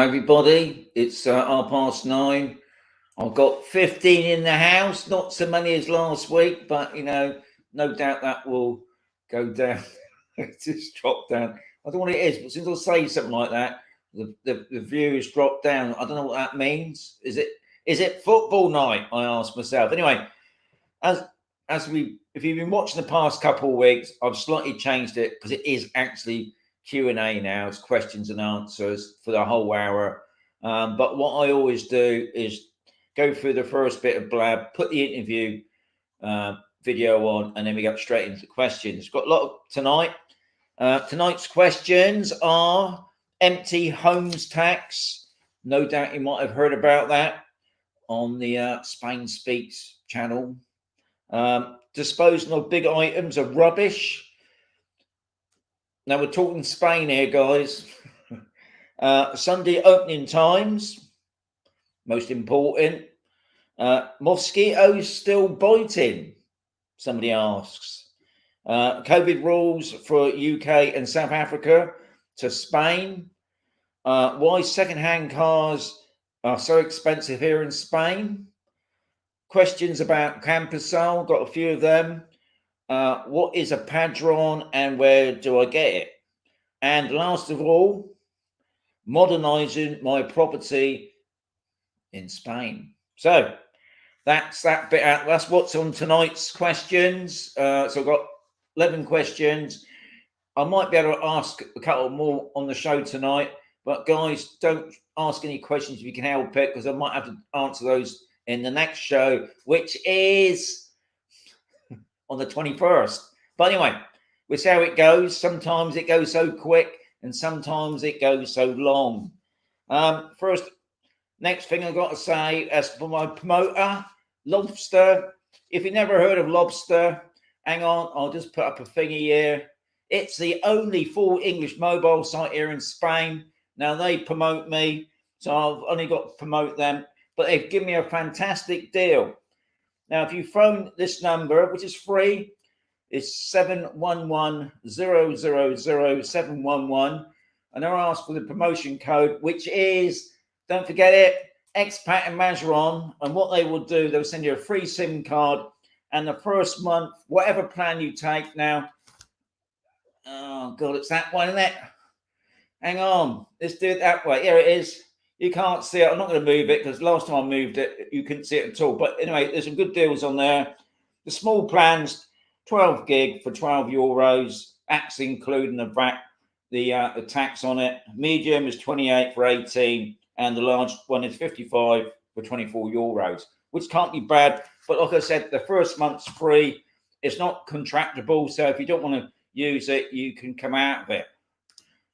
everybody. It's 9:30. I've got 15 in the house, not so many as last week, but no doubt that will go down. It's just dropped down. I don't know what it is, but since I say something like that, the view has dropped down. I don't know what that means. Is it football night? I asked myself. Anyway, if you've been watching the past couple of weeks, I've slightly changed it because it is actually Q&A now. It's questions and answers for the whole hour. But what I always do is go through the first bit of blab, put the interview video on, and then we go straight into the questions. Got a lot of tonight. Tonight's questions are empty homes tax. No doubt you might have heard about that on the Spain Speaks channel. Disposing of big items of rubbish. Now we're talking Spain here, guys. Sunday opening times, most important. Mosquitoes still biting? Somebody asks. COVID rules for UK and South Africa to Spain. Why second-hand cars are so expensive here in Spain. Questions about Camposol, got a few of them. What is a padron and where do I get it? And last of all, modernizing my property in Spain. So that's that bit out. That's what's on tonight's questions. So I've got 11 questions. I might be able to ask a couple more on the show tonight, but guys, don't ask any questions if you can help it, because I might have to answer those in the next show, which is on the 21st. But anyway, we'll see how it goes. Sometimes it goes so quick and sometimes it goes so long. Next thing I've got to say, as for my promoter, Lobster. If you never heard of Lobster, hang on, I'll just put up a thingy here. It's the only full English mobile site here in Spain. Now they promote me, so I've only got to promote them, but they've given me a fantastic deal. Now, if you phone this number, which is free, it's 711-000-711, and they'll ask for the promotion code, which is, don't forget it, Expat and Mazarrón. And what they will do, they'll send you a free SIM card, and the first month, whatever plan you take now, oh God, it's that one, isn't it? Hang on, let's do it that way. Here it is. You can't see it. I'm not going to move it because last time I moved it, you couldn't see it at all. But anyway, there's some good deals on there. The small plans, 12 gig for €12. That's including the VAT, the tax on it. Medium is 28 for 18, and the large one is 55 for €24, which can't be bad. But like I said, the first month's free. It's not contractable, so if you don't want to use it, you can come out of it.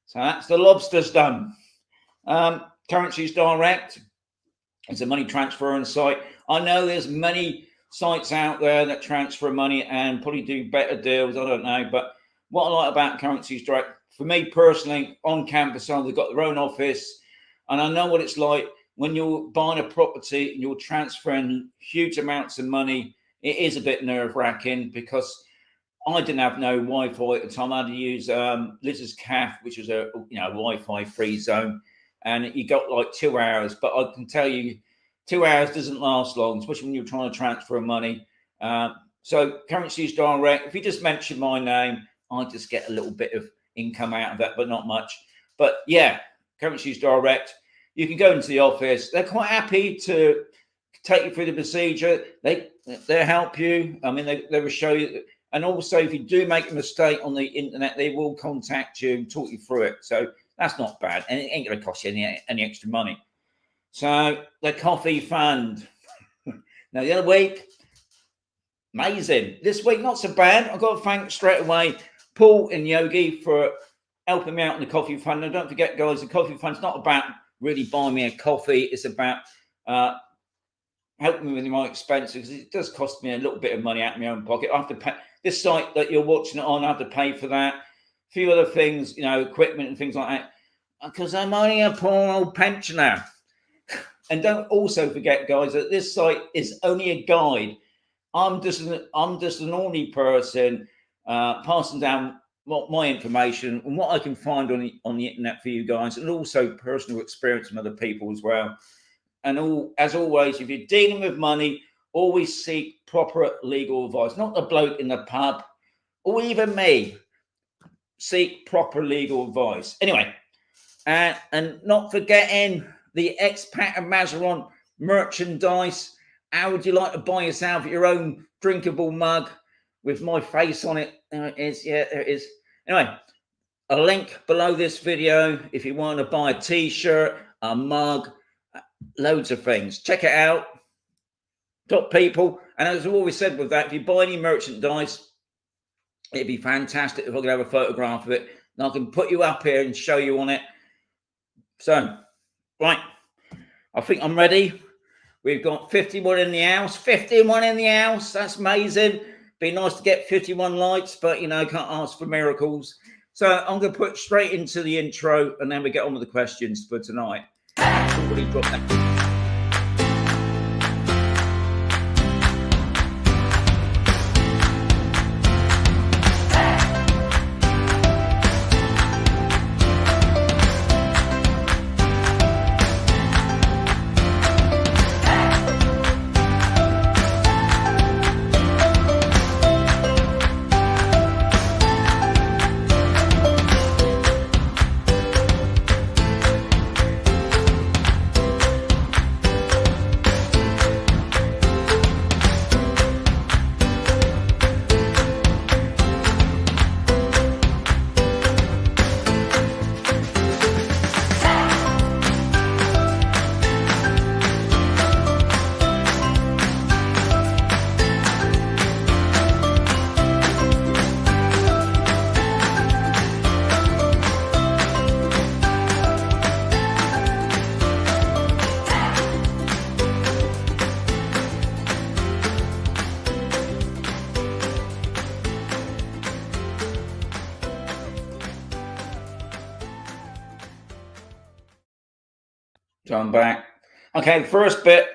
So that's the Lobsters done. Currencies Direct. It's a money transfer site. I know there's many sites out there that transfer money and probably do better deals. I don't know. But what I like about Currencies Direct, for me personally, on campus, they've got their own office. And I know what it's like when you're buying a property and you're transferring huge amounts of money. It is a bit nerve-wracking because I didn't have no Wi-Fi at the time. I had to use Liz's Caf, which was a Wi-Fi free zone. And you got like 2 hours, but I can tell you 2 hours doesn't last long, especially when you're trying to transfer money. So Currencies Direct, if you just mention my name, I just get a little bit of income out of that, but not much. But yeah, Currencies Direct, you can go into the office. They're quite happy to take you through the procedure. They'll help you. I mean, they will show you. And also, if you do make a mistake on the internet, they will contact you and talk you through it. So that's not bad, and it ain't going to cost you any extra money. So the coffee fund. Now the other week, amazing. This week, not so bad. I've got to thank straight away Paul and Yogi for helping me out in the coffee fund. And don't forget, guys, the coffee fund's not about really buying me a coffee. It's about helping me with my expenses, because it does cost me a little bit of money out of my own pocket. I have to pay this site that you're watching it on. I have to pay for that. A few other things, equipment and things like that, because I'm only a poor old pensioner. And don't also forget, guys, that this site is only a guide. I'm just an ordinary person passing down my information and what I can find on the internet for you guys, and also personal experience from other people as well. And as always, if you're dealing with money, always seek proper legal advice. Not the bloke in the pub, or even me. Seek proper legal advice. Anyway, and not forgetting the Expat and Mazarrón merchandise. How would you like to buy yourself your own drinkable mug with my face on it? There it is. Yeah, there it is. Anyway, a link below this video if you want to buy a t-shirt, a mug, loads of things. Check it out. Top people. And as I've always said with that, if you buy any merchandise, it'd be fantastic if I could have a photograph of it and I can put you up here and show you on it. So, right, I think I'm ready. We've got 51 in the house. 51 in the house. That's amazing. Be nice to get 51 likes, but you know, can't ask for miracles. So I'm going to put straight into the intro, and then we get on with the questions for tonight. Already got that. So I'm back. Okay, the first bit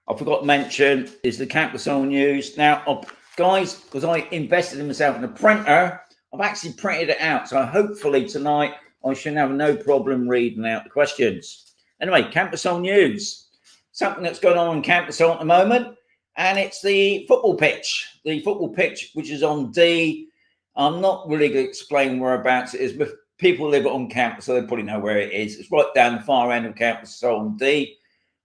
I forgot to mention is the Camposol news. Now, guys, because I invested in myself in a printer, I've actually printed it out. So hopefully tonight I should have no problem reading out the questions. Anyway, Camposol news. Something that's going on in Camposol at the moment, and it's the football pitch. The football pitch, which is on D. I'm not really going to explain whereabouts it is, but people live on campus, so they probably know where it is. It's right down the far end of campus, so on D.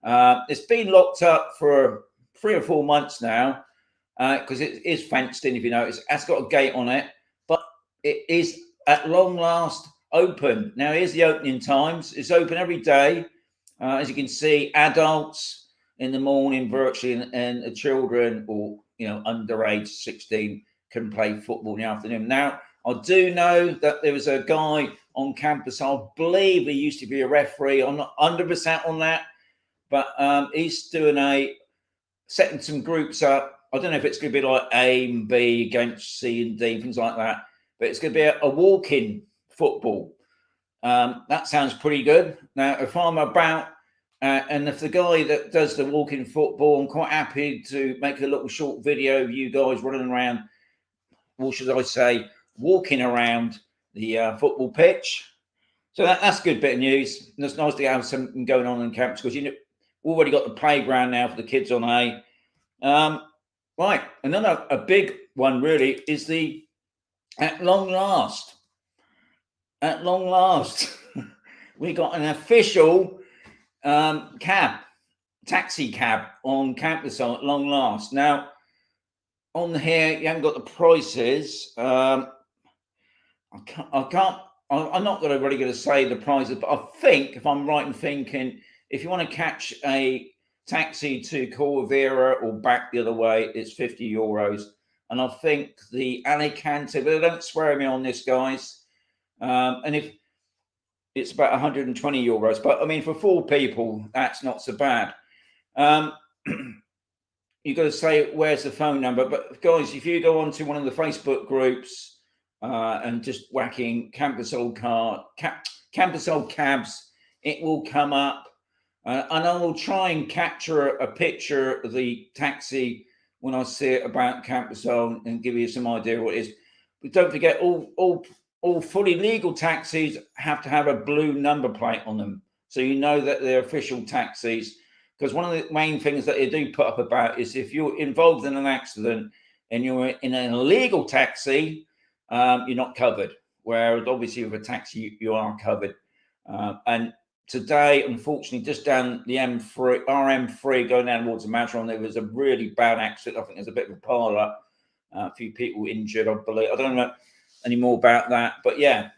It's been locked up for 3 or 4 months now because it is fenced in, if you notice. It's got a gate on it, but it is at long last open. Now, here's the opening times. It's open every day. As you can see, adults in the morning virtually, and the children, or under age 16, can play football in the afternoon. Now, I do know that there was a guy on campus, I believe he used to be a referee. I'm not 100% on that, but he's setting some groups up. I don't know if it's going to be like A and B against C and D, things like that, but it's going to be a walk-in football. That sounds pretty good. Now, if I'm about, and if the guy that does the walk-in football, I'm quite happy to make a little short video of you guys running around, or should I say, walking around the football pitch. So that's a good bit of news. And it's nice to have something going on in campus, because we've already got the playground now for the kids on A. Right, another a big one really is the at long last, we got an official taxi cab on campus at long last. Now, on here, you haven't got the prices. I'm not really going to say the prices, but I think, if I'm right in thinking, if you want to catch a taxi to Corvera or back the other way, it's €50. And I think the Alicante, but don't swear at me on this, guys. And if it's about €120, but I mean, for 4 people, that's not so bad. You've got to say, where's the phone number? But guys, if you go onto one of the Facebook groups and just whacking Camposol cabs, it will come up. And I will try and capture a picture of the taxi when I see it about Camposol and give you some idea what it is. But don't forget, all all fully legal taxis have to have a blue number plate on them, so you know that they're official taxis. Because one of the main things that they do put up about is if you're involved in an accident and you're in an illegal taxi, you're not covered. Whereas obviously with a taxi, you are covered. And today, unfortunately, just down the M3, RM3 going down towards the Mazarrón, there was a really bad accident. I think there's a bit of a pile up, a few people injured, I believe. I don't know any more about that, but yeah.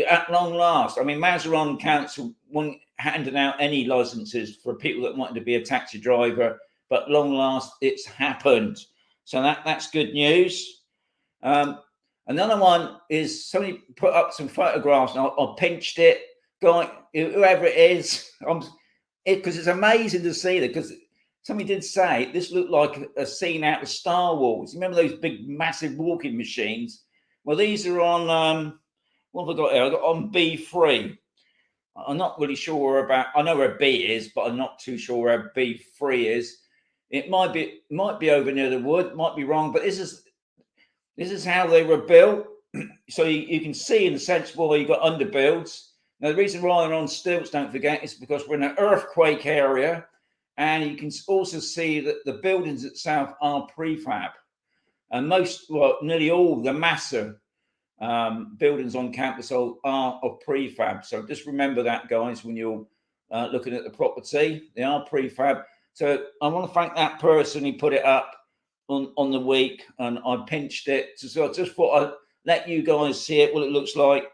At long last, I mean, Mazarrón Council weren't handing out any licenses for people that wanted to be a taxi driver, but long last, it's happened. So that's good news. Another one is somebody put up some photographs, and I pinched it. Guy, whoever it is, because it's amazing to see that. Because somebody did say this looked like a scene out of Star Wars. Remember those big, massive walking machines? Well, these are on. What have I got here? I got on B3. I'm not really sure about. I know where B is, but I'm not too sure where B3 is. It might be over near the wood. Might be wrong, but this is how they were built. So you can see in the sense why you got underbuilds. Now the reason why they're on stilts, don't forget, is because we're in an earthquake area, and you can also see that the buildings itself are prefab, and nearly all the massive buildings on Camposol are of prefab. So just remember that, guys, when you're looking at the property, they are prefab. So I want to thank that person who put it up on the week, and I pinched it. So I just thought I'd let you guys see it, what it looks like.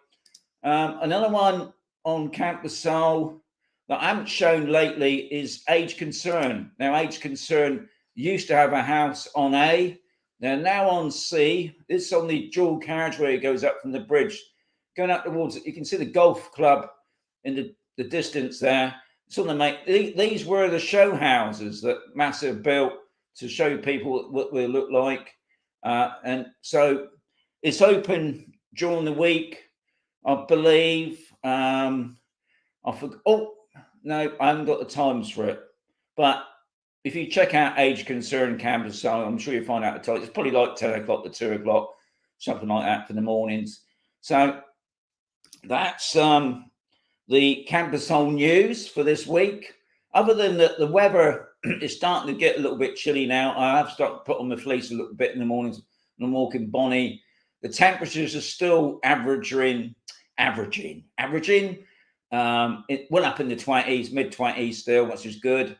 Another one on Camposol that I haven't shown lately is Age Concern. Now, Age Concern used to have a house on A. They're now on C. This is on the dual carriageway. It goes up from the bridge. Going up towards it, you can see the golf club in the distance there. So these were the show houses that Massive built to show people what they look like. And so it's open during the week, I believe. I forgot. Oh, no, I haven't got the times for it. But if you check out Age Concern Camposol, I'm sure you'll find out the time. It's probably like 10 o'clock to 2 o'clock, something like that for the mornings. So that's the Camposol news for this week. Other than that, the weather is starting to get a little bit chilly now. I have started to put on my fleece a little bit in the mornings when I'm walking Bonnie. The temperatures are still averaging. It went up in the 20s, mid-20s still, which is good.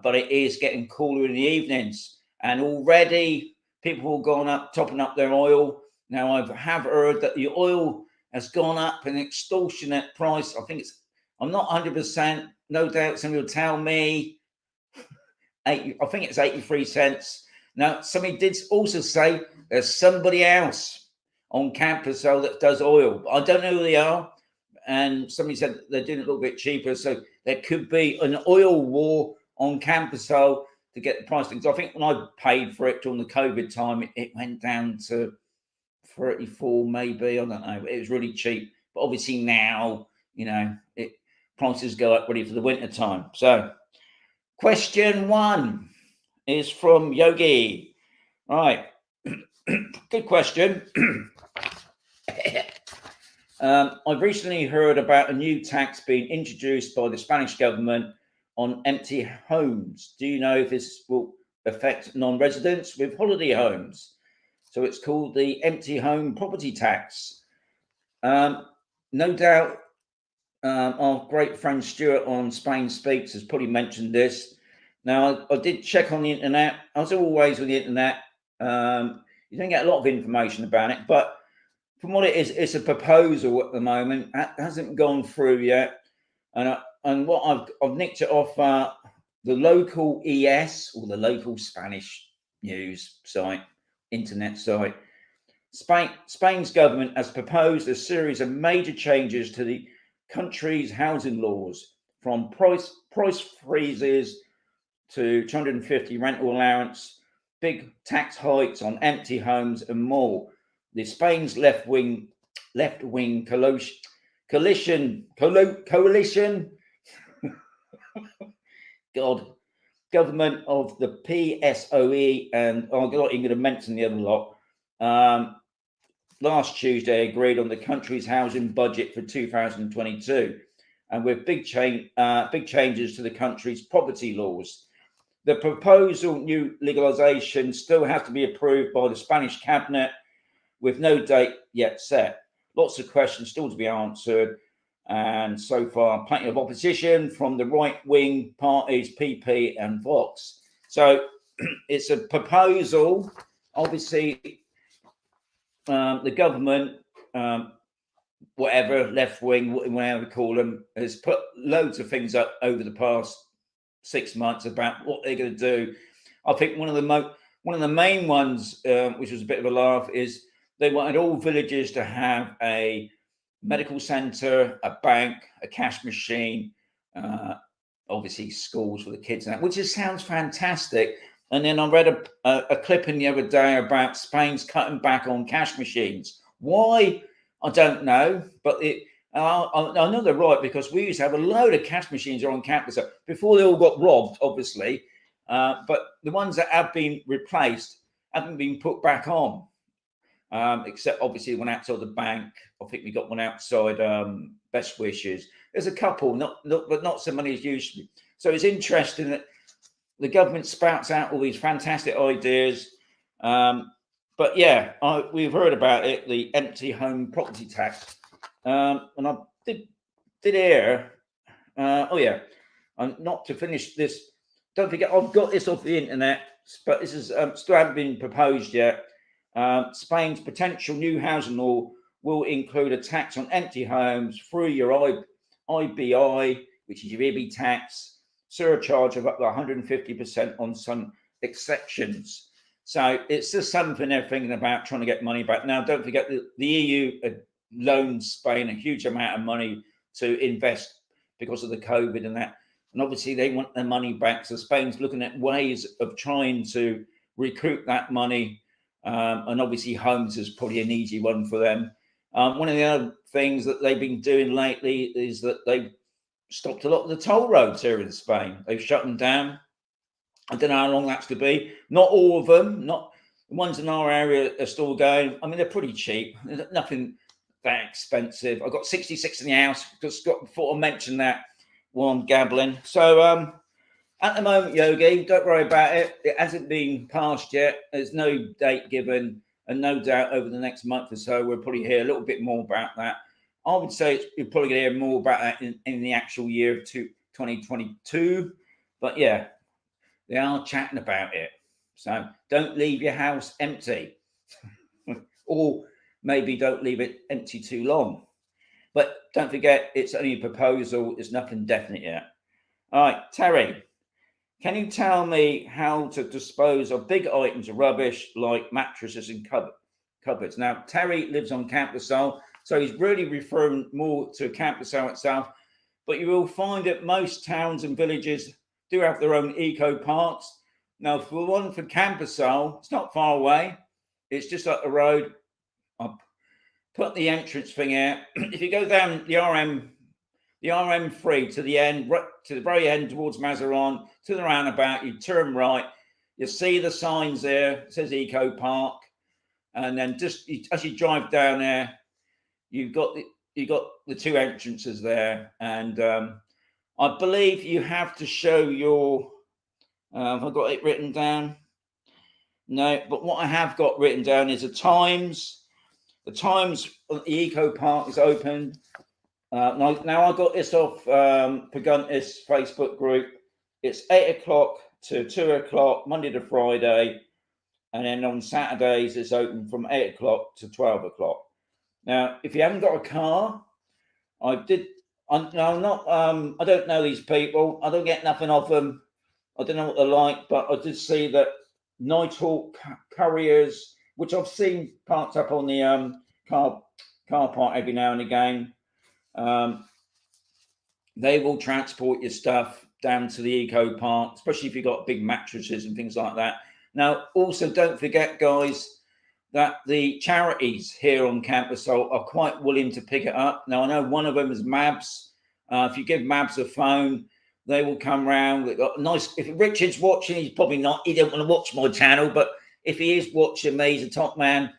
But it is getting cooler in the evenings, and already people have gone up, topping up their oil. Now, I have heard that the oil has gone up an extortionate price. I'm not 100%, no doubt somebody will tell me, I think it's 83 cents. Now, somebody did also say there's somebody else on Camposol that does oil, but I don't know who they are. And somebody said they're doing it a little bit cheaper, so there could be an oil war on Camposol to get the price. Because I think when I paid for it during the COVID time, it went down to 34, maybe. I don't know. It was really cheap. But obviously now, prices go up ready for the winter time. So question 1 is from Yogi. All right. Good question. I've recently heard about a new tax being introduced by the Spanish government on empty homes. Do you know if this will affect non-residents with holiday homes? So it's called the empty home property tax. No doubt our great friend Stuart on Spain Speaks has probably mentioned this. Now, I did check on the internet. As always with the internet, you don't get a lot of information about it, but from what it is, it's a proposal at the moment. It hasn't gone through yet. And what I've nicked it off the local ES, or the local Spanish news site, internet site. Spain's government has proposed a series of major changes to the country's housing laws, from price freezes to 250 rental allowance, big tax hikes on empty homes, and more. The Spain's left-wing coalition government of the PSOE, and I'm not even going to mention the other lot. last Tuesday agreed on the country's housing budget for 2022, and with big changes to the country's property laws. The proposal new legalisation still has to be approved by the Spanish cabinet, with no date yet set. Lots of questions still to be answered, and so far plenty of opposition from the right-wing parties PP and Vox. So it's a proposal. Obviously, the government, whatever, left-wing, whatever we call them, has put loads of things up over the past 6 months about what they're going to do. I think one of the main ones, which was a bit of a laugh, is they wanted all villages to have a medical centre, a bank, a cash machine, obviously schools for the kids, and that, which just sounds fantastic. And then I read a clip in the other day about Spain's cutting back on cash machines. Why? I don't know, but I know they're right, because we used to have a load of cash machines on campus before they all got robbed, obviously. But the ones that have been replaced haven't been put back on, except obviously one outside the bank. I think we got one outside Best Wishes. There's a couple, but not so many as used to be. So it's interesting that the government spouts out all these fantastic ideas. But yeah, we've heard about it, the empty home property tax. And I did hear, not to finish this, don't forget, I've got this off the internet, but this is still haven't been proposed yet. Spain's potential new housing law will include a tax on empty homes through your IBI, which is your IBI tax, surcharge of up to 150% on some exceptions. So it's just something they're thinking about, trying to get money back. Now, don't forget the EU loaned Spain a huge amount of money to invest because of the COVID and that. And obviously they want their money back. So Spain's looking at ways of trying to recoup that money. And obviously homes is probably an easy one for them. One of the other things that they've been doing lately is that they've stopped a lot of the toll roads here in Spain. They've shut them down. I don't know how long that's going to be. Not all of them. Not the ones in our area are still going. I mean, they're pretty cheap. There's nothing that expensive. I've got 66 in the house. Just thought I mentioned that while I'm gabbling. So at the moment, Yogi, don't worry about it. It hasn't been passed yet. There's no date given, and no doubt over the next month or so we'll probably hear a little bit more about that. I would say you're probably going to hear more about that in the actual year of 2022. But yeah, they are chatting about it. So don't leave your house empty. Or maybe don't leave it empty too long. But don't forget, it's only a proposal. It's nothing definite yet. All right, Terry, can you tell me how to dispose of big items of rubbish like mattresses and cupboards? Now, Terry lives on Camposol, so he's really referring more to Camposol itself. But you will find that most towns and villages do have their own eco parks. Now, for one for Camposol, it's not far away. It's just up the road. I'll put the entrance thing out. If you go down the RM3 to the end, right to the very end towards Mazarrón, to the roundabout, you turn right. You see the signs there. It says Eco Park, and then just as you drive down there, you've got the two entrances there, and I believe you have to show your. Have I got it written down? No, but what I have got written down is the times. The times the Eco Park is open. Now I got this off Paguntis Facebook group. It's 8 o'clock to 2 o'clock, Monday to Friday. And then on Saturdays, it's open from 8 o'clock to 12 o'clock. Now, if you haven't got a car, I don't know these people. I don't get nothing off them. I don't know what they're like, but I did see that Nighthawk Couriers, which I've seen parked up on the car park every now and again. They will transport your stuff down to the Eco Park, especially if you've got big mattresses and things like that. Now, also don't forget, guys, that the charities here on Camposol are quite willing to pick it up. Now, I know one of them is Mabs. If you give Mabs a phone, they will come round. They've got nice. If Richard's watching, he's probably not. He don't want to watch my channel, but if he is watching me, he's a top man.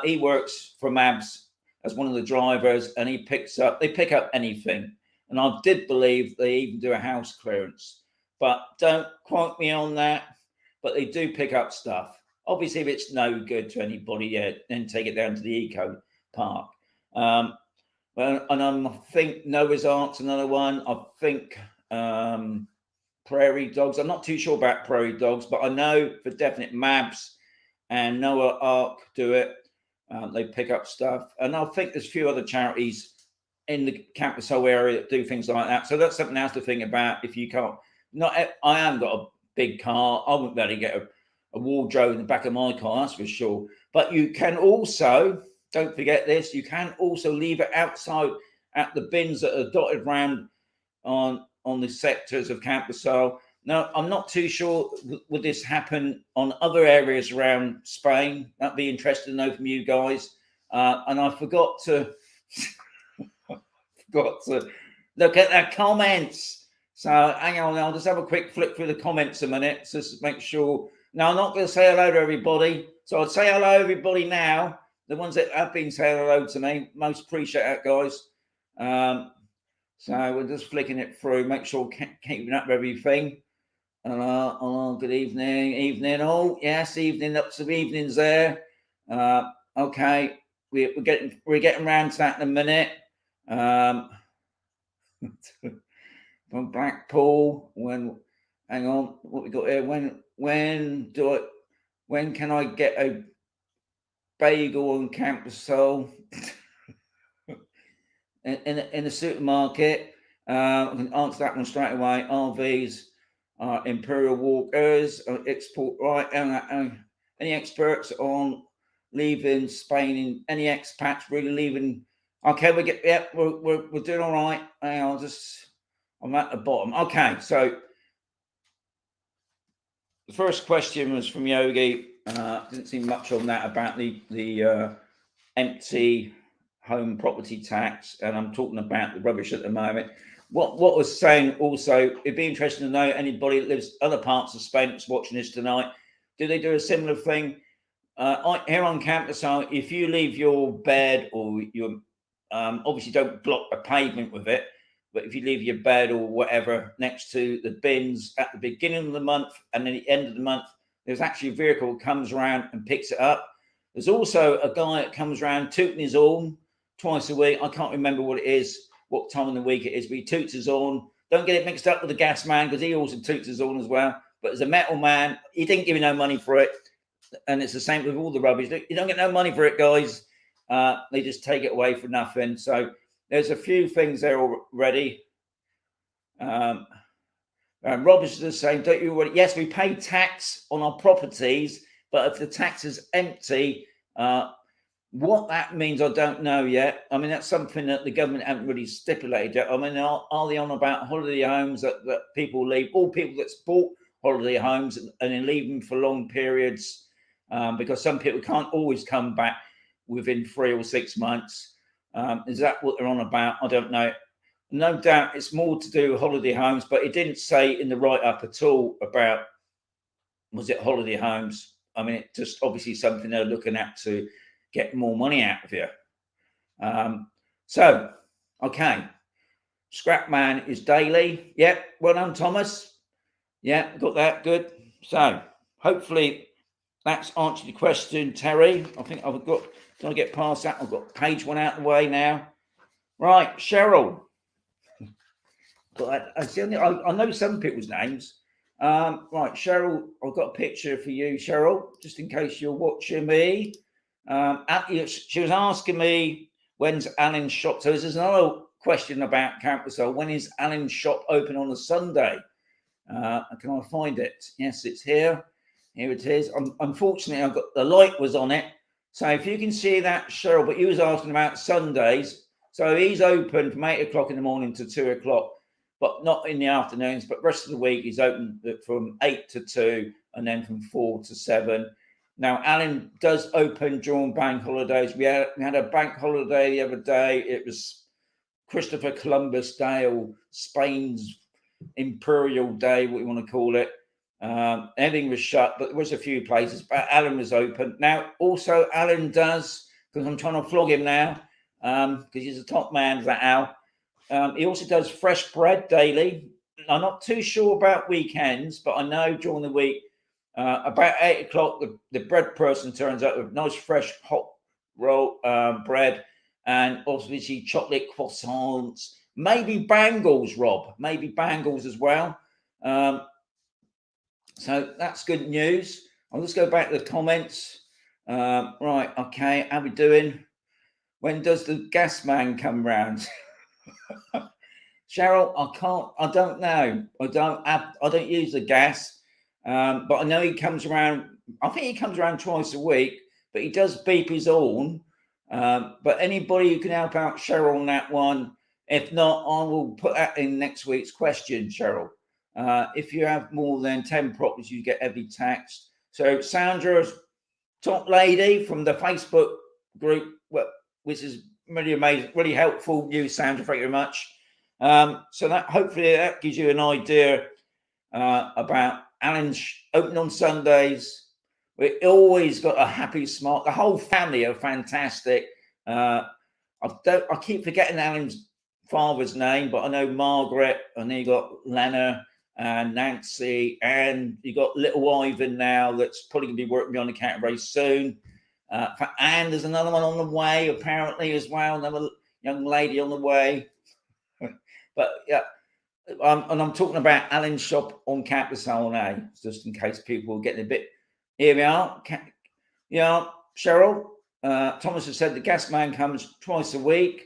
He works for Mabs as one of the drivers, and they pick up anything. And I did believe they even do a house clearance, but don't quote me on that. But they do pick up stuff. Obviously, if it's no good to anybody, yeah, then take it down to the eco park. And I think Noah's Ark's another one. I think Prairie Dogs. I'm not too sure about Prairie Dogs, but I know for definite Mabs and Noah Ark do it. They pick up stuff, and I think there's a few other charities in the Camposol area that do things like that. So that's something else to think about. If you can't, I haven't got a big car. I wouldn't be able to get a wardrobe in the back of my car, that's for sure. But you can also, don't forget this, you can also leave it outside at the bins that are dotted around on the sectors of Camposol. Now, I'm not too sure would this happen on other areas around Spain. That'd be interesting to know from you guys. And I forgot to look at the comments. So hang on, I'll just have a quick flick through the comments a minute, just to make sure. Now, I'm not going to say hello to everybody. So I'd say hello to everybody now. The ones that have been saying hello to me, most appreciate that, guys. So we're just flicking it through, make sure keeping up with everything. Good evening all. Yes, evening, up some evenings there. Okay, we're getting around to that in a minute. From Blackpool, hang on, what we got here? When can I get a bagel on Camposol in the supermarket? I can answer that one straight away. RVs are Imperial Walkers, export, right? Any experts on leaving Spain? In any expats really leaving? Okay, we're doing all right. I'm at the bottom. Okay, so the first question was from Yogi. Didn't see much on that about the empty home property tax, and I'm talking about the rubbish at the moment. What was saying also, it'd be interesting to know anybody that lives other parts of Spain that's watching this tonight. Do they do a similar thing? Here on Camposol, if you leave your bed or your obviously don't block a pavement with it, but if you leave your bed or whatever next to the bins at the beginning of the month and then the end of the month, there's actually a vehicle that comes around and picks it up. There's also a guy that comes around tooting his horn twice a week. I can't remember what it is, what time of the week it is, but he toots his horn. Don't get it mixed up with the gas man, because he also toots his horn as well. But as a metal man, he didn't give me no money for it. And it's the same with all the rubbish. You don't get no money for it, guys. They just take it away for nothing. So there's a few things there already. Rob is the same. Don't you worry. Yes, we pay tax on our properties, but if the tax is empty, what that means, I don't know yet. I mean, that's something that the government haven't really stipulated yet. I mean, are they on about holiday homes that people leave? All people that's bought holiday homes and then leave them for long periods, because some people can't always come back within 3 or 6 months. Is that what they're on about? I don't know. No doubt it's more to do with holiday homes, but it didn't say in the write-up at all about, was it holiday homes? I mean, it's just obviously something they're looking at to get more money out of you. So, okay. Scrap man is daily. Yep, well done, Thomas. Yeah, got that, good. So, hopefully that's answered your question, Terry. I think I've got, trying to get past that. I've got page one out of the way now. Right, Cheryl. I know some people's names. Right, Cheryl, I've got a picture for you, Cheryl, just in case you're watching me. She was asking me, when's Alan's shop? So there's another question about Camposol. When is Alan's shop open on a Sunday? Can I find it? Yes, it's here. Here it is. Unfortunately, I've got the light was on it. So if you can see that, Cheryl, but you was asking about Sundays. So he's open from 8 o'clock in the morning to 2 o'clock, but not in the afternoons. But rest of the week he's open from 8 to 2 and then from 4 to 7. Now, Alan does open during bank holidays. We had a bank holiday the other day. It was Christopher Columbus Day, or Spain's Imperial Day, what you want to call it. Everything was shut, but there was a few places. But Alan was open. Now, also, Alan does, because I'm trying to flog him now, because he's a top man, that Al. He also does fresh bread daily. I'm not too sure about weekends, but I know during the week, about 8 o'clock, the bread person turns up with nice fresh hot roll bread, and obviously chocolate croissants, maybe bangles, Rob, maybe bangles as well. So that's good news. I'll just go back to the comments. Right, okay, how we doing? When does the gas man come round? Cheryl, I don't know. I don't use the gas, but I know he comes around. I think he comes around twice a week, but he does beep his horn. But anybody who can help out Cheryl on that one, if not, I will put that in next week's question, Cheryl. If you have more than 10 properties, you get heavy taxed. So Sandra's top lady from the Facebook group, which is really amazing, really helpful. You, Sandra, thank you very much. So that hopefully that gives you an idea about Alan's open on Sundays. We always got a happy, smart. The whole family are fantastic. I keep forgetting Alan's father's name, but I know Margaret, and then you got Lena and Nancy, and you got little Ivan now that's probably going to be working me on the counter very soon. And there's another one on the way apparently as well, another young lady on the way. But yeah, and I'm talking about Alan's shop on Camposol, just in case people are getting a bit. Here we are. Cheryl, Thomas has said the gas man comes twice a week,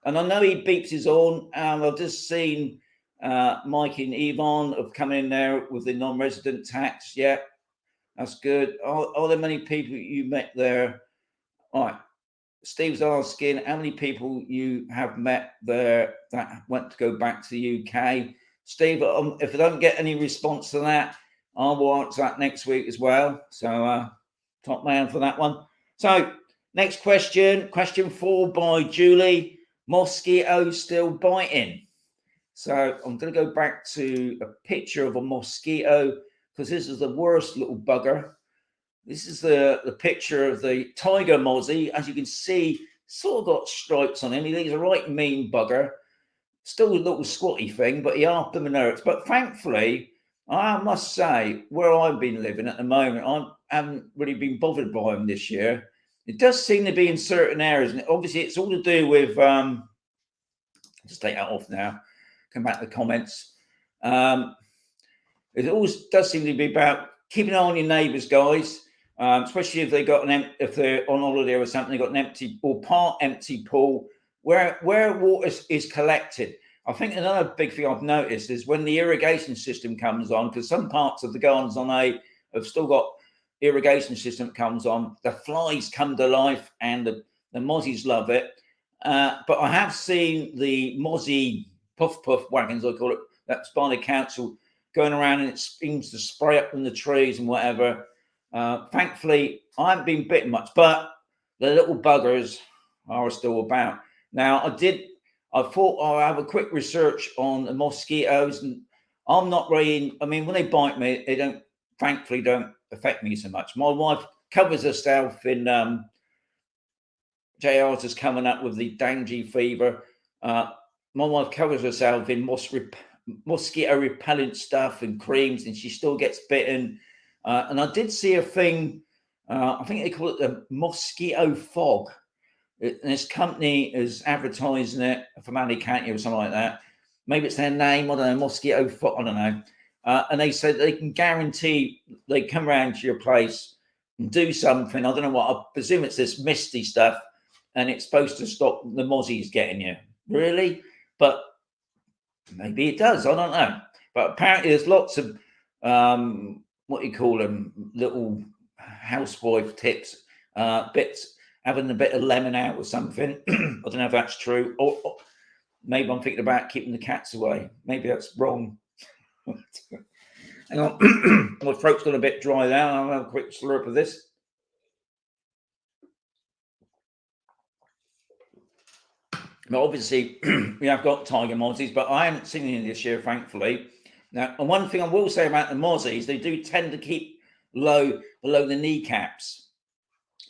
and I know he beeps his horn. And I've just seen Mike and Yvonne have come in there with the non-resident tax. Yeah, that's good. Are there many people you met there? All right. Steve's asking how many people you have met there that went to go back to the UK. Steve, if I don't get any response to that, I will answer that next week as well. So top man for that one. So next question 4 by Julie. Mosquito still biting? So I'm going to go back to a picture of a mosquito, because this is the worst little bugger. This is the picture of the tiger mozzie. As you can see, sort of got stripes on him. He's a right mean bugger. Still a little squatty thing, but he after my nerves. But thankfully, I must say, where I've been living at the moment, I haven't really been bothered by him this year. It does seem to be in certain areas, and obviously it's all to do with just take that off now. Come back to the comments. It always does seem to be about keeping an eye on your neighbours, guys. Especially if they got if they're on holiday or something, they got an empty or part empty pool where water is collected. I think another big thing I've noticed is when the irrigation system comes on, because some parts of the gardens on have still got irrigation system that comes on, the flies come to life and the mozzies love it. But I have seen the mozzie puff wagons, I call it, that's by the council, going around, and it seems to spray up in the trees and whatever. Thankfully, I haven't been bitten much, but the little buggers are still about. Now, I thought I'll have a quick research on the mosquitoes, and I'm not really, I mean, when they bite me, they thankfully don't affect me so much. My wife covers herself in, JR's is coming up with the dengue fever. My wife covers herself in mosquito repellent stuff and creams, and she still gets bitten. And I did see a thing, I think they call it the mosquito fog. This company is advertising it from Alicante or something like that. Maybe it's their name, I don't know, mosquito fog, I don't know. And they said they can guarantee they come around to your place and do something. I don't know what, I presume it's this misty stuff, and it's supposed to stop the mozzies getting you. Really? But maybe it does, I don't know. But apparently there's lots of what you call them, little housewife tips, bits, having a bit of lemon out or something. I don't know if that's true, or maybe I'm thinking about keeping the cats away. Maybe that's wrong. Hang on, my throat's got a bit dry now. I'll have a quick slurp of this. But obviously, we have got tiger mozzies, but I haven't seen any this year, thankfully. Now, and one thing I will say about the mozzies, they do tend to keep low below the kneecaps.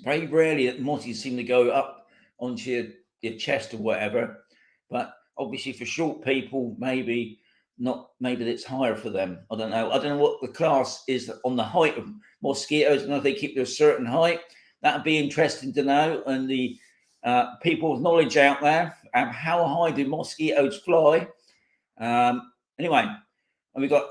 Very rarely that mozzies seem to go up onto your chest or whatever. But obviously for short people, maybe not, maybe it's higher for them. I don't know. I don't know what the class is on the height of mosquitoes, and if they keep to a certain height. That would be interesting to know. And the people with knowledge out there, how high do mosquitoes fly? Anyway, and we've got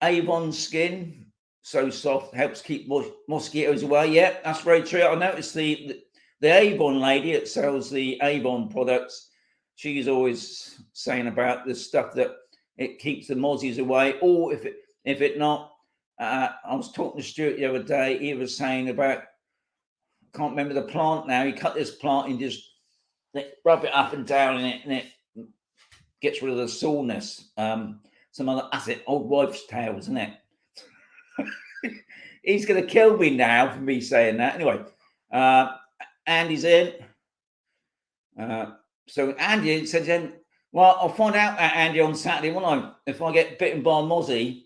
Avon skin, so soft, helps keep mosquitoes away. Yeah, that's very true. I noticed the Avon lady that sells the Avon products, she's always saying about the stuff that it keeps the mozzies away, or if it not, I was talking to Stuart the other day. He was saying about, I can't remember the plant now. He cut this plant and just rub it up and down in it, and it gets rid of the soreness. Some other, that's it, old wives' tales, isn't it? He's going to kill me now for me saying that. Anyway, Andy's in. So Andy said, well, I'll find out that, Andy, on Saturday, won't I? If I get bitten by a mozzie.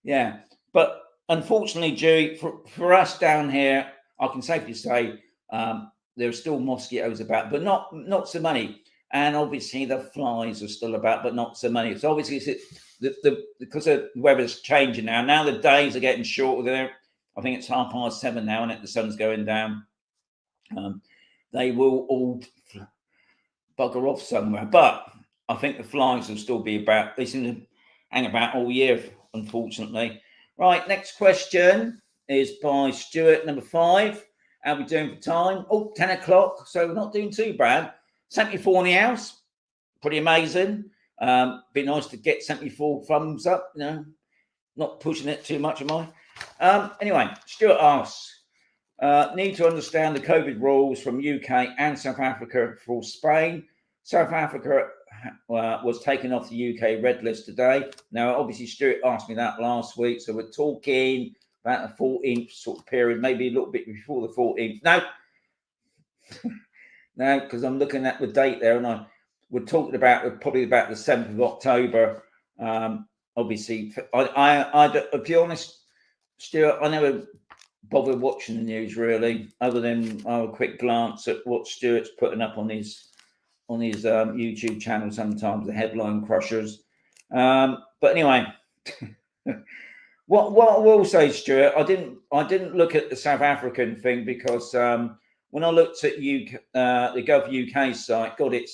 Yeah. But unfortunately, Dewey, for us down here, I can safely say there are still mosquitoes about, but not so many. And obviously the flies are still about, but not so many. So obviously because the weather's changing now. Now the days are getting shorter there. I think it's 7:30 now, and the sun's going down. They will all bugger off somewhere. But I think the flies will still be about. They seem to hang about all year, unfortunately. Right, next question is by Stuart, number 5. How are we doing for time? 10 o'clock, so we're not doing too bad. 74 in the house, pretty amazing. Be nice to get 74 thumbs up, not pushing it too much, am I? Anyway, Stuart asks, need to understand the COVID rules from UK and South Africa for Spain. South Africa was taken off the UK red list today. Now, obviously, Stuart asked me that last week, so we're talking about the 14th sort of period, maybe a little bit before the 14th. No, because I'm looking at the date there, and we're talking about probably about the 7th of October. Obviously, to be honest, Stuart, I never bother watching the news really, other than a quick glance at what Stuart's putting up on his YouTube channel. Sometimes the headline crushers. But anyway, what I will say, Stuart, I didn't look at the South African thing because when I looked at the Gov UK site, God, it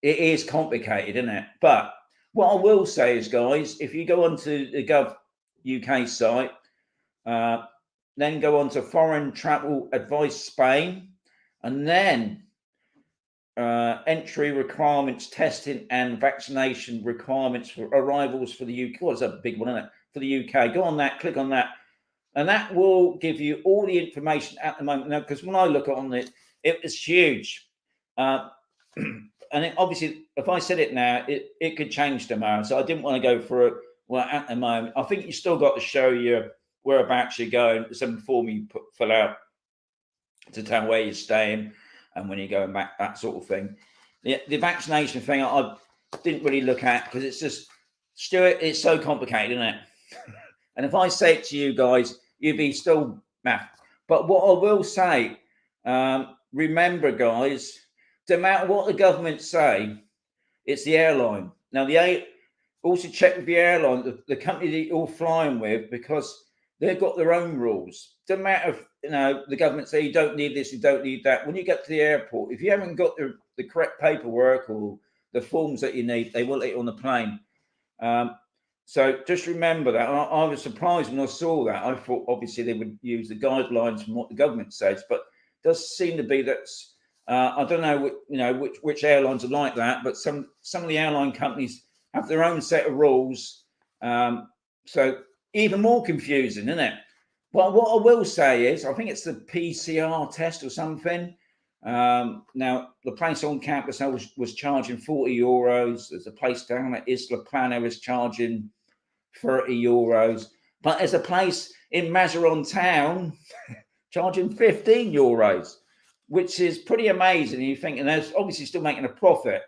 is complicated, isn't it? But what I will say is, guys, if you go onto the Gov UK site, then go on to Foreign Travel Advice Spain, and then entry requirements, testing and vaccination requirements for arrivals for the UK. Well, it's a big one, isn't it? For the UK. Go on that, click on that. And that will give you all the information at the moment now, because when I look on it, it was huge. And obviously, if I said it now, it could change tomorrow. So I didn't want to go for it. Well, at the moment, I think you still got to show your whereabouts you're going. Some form you fill out to tell where you're staying and when you're going back, that sort of thing. The vaccination thing, I didn't really look at because it's just, Stuart, it's so complicated, isn't it? And if I say it to you guys, you'd be still math. But what I will say, remember, guys, no matter what the government say, it's the airline. Now, also check with the airline, the company that you're flying with, because they've got their own rules. Doesn't matter if the government say you don't need this, you don't need that. When you get to the airport, if you haven't got the correct paperwork or the forms that you need, they will let you on the plane. So just remember that. I was surprised when I saw that. I thought obviously they would use the guidelines from what the government says, but it does seem to be that I don't know which airlines are like that, but some of the airline companies have their own set of rules. So even more confusing, isn't it? But what I will say is, I think it's the PCR test or something. Now, the place on campus was charging €40. There's a place down at Isla Plana is charging €30. But there's a place in Mazarrón town charging €15, which is pretty amazing. You think, and they're obviously still making a profit.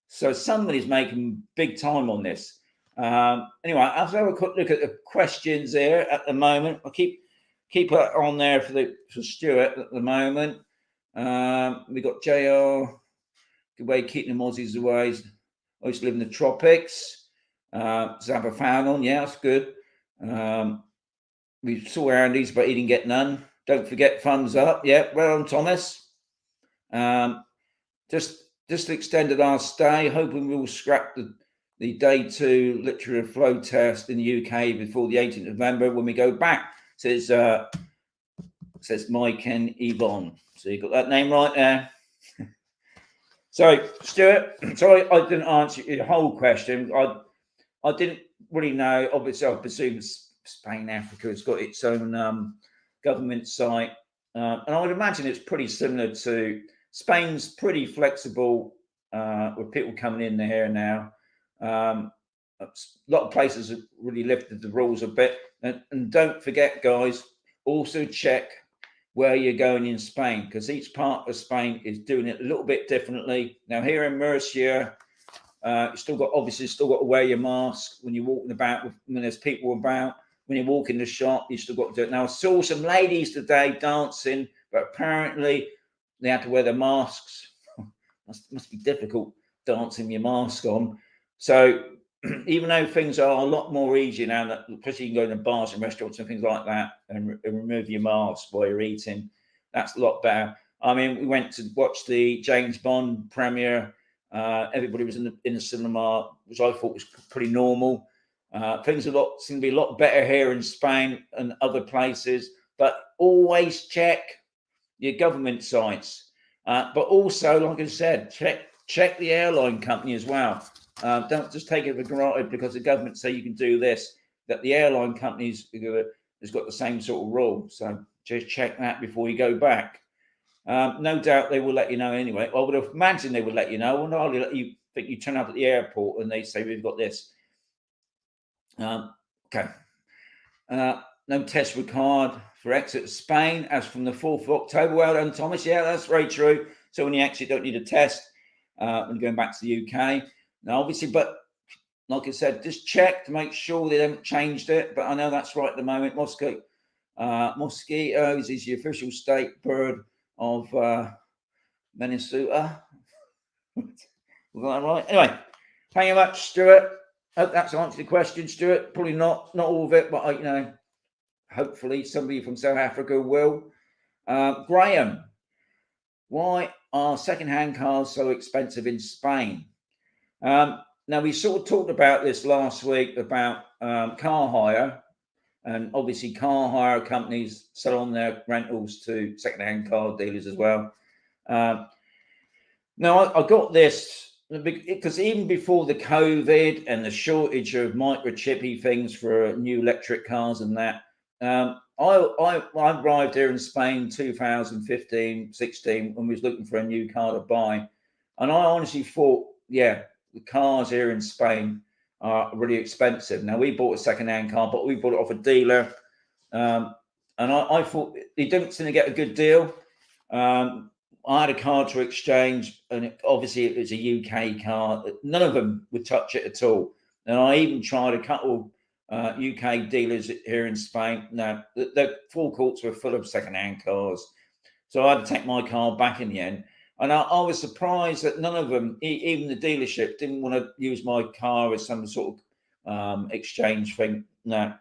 So somebody's making big time on this. Anyway, I'll have a quick look at the questions there at the moment. I'll keep it on there for Stuart at the moment. We got JR. Good way of keeping the Aussies away. I used to live in the tropics. Zappa found on, yeah, that's good. We saw Andy's, but he didn't get none. Don't forget, thumbs up. Yeah, well done, Thomas. Just extended our stay, hoping we'll scrap the day 2 literature flow test in the UK before the 18th of November when we go back. Says Mike and Yvonne. So you got that name right there. So, Stuart, sorry I didn't answer your whole question. I didn't really know. Obviously, I presume Spain, Africa has got its own government site. And I would imagine it's pretty similar to Spain's pretty flexible with people coming in here now. A lot of places have really lifted the rules a bit. And don't forget, guys, also check where you're going in Spain, because each part of Spain is doing it a little bit differently. Now, here in Murcia, you still got to wear your mask when you're walking about, when there's people about. When you walk in the shop, you still got to do it. Now, I saw some ladies today dancing, but apparently they had to wear their masks. must be difficult dancing with your mask on. So even though things are a lot more easy now, especially you can go to bars and restaurants and things like that and remove your mask while you're eating, that's a lot better. I mean, we went to watch the James Bond premiere. Everybody was in the cinema, which I thought was pretty normal. Things seem to be a lot better here in Spain and other places, but always check your government sites. But also, like I said, check the airline company as well. Don't just take it for granted because the government say you can do this, that the airline companies has got the same sort of rule. So just check that before you go back. No doubt they will let you know anyway. I would imagine they would let you know. Well, I'll let you think you turn up at the airport and they say we've got this. Okay. No test required for exit of Spain as from the 4th of October. Well done, Thomas. Yeah, that's very true. So when you exit, don't need a test when you're going back to the UK. Now, obviously, but like I said, just check to make sure they haven't changed it. But I know that's right at the moment. Mosquito is the official state bird of Minnesota. Was that right? Anyway, thank you much, Stuart. Hope that's answered the question, Stuart. Probably not all of it, but hopefully somebody from South Africa will. Graham, why are second-hand cars so expensive in Spain? Now, we sort of talked about this last week about car hire, and obviously car hire companies sell on their rentals to second-hand car dealers as well. Now, I got this because even before the COVID and the shortage of microchippy things for new electric cars and that, I arrived here in Spain 2015, 16 when we was looking for a new car to buy, and I honestly thought, yeah, the cars here in Spain are really expensive. Now, we bought a second-hand car, but we bought it off a dealer, and I thought he didn't seem to get a good deal. I had a car to exchange, and obviously it was a UK car. None of them would touch it at all. And I even tried a couple UK dealers here in Spain. No, the forecourts were full of second-hand cars. So I had to take my car back in the end. And I was surprised that none of them, even the dealership, didn't want to use my car as some sort of exchange thing. No.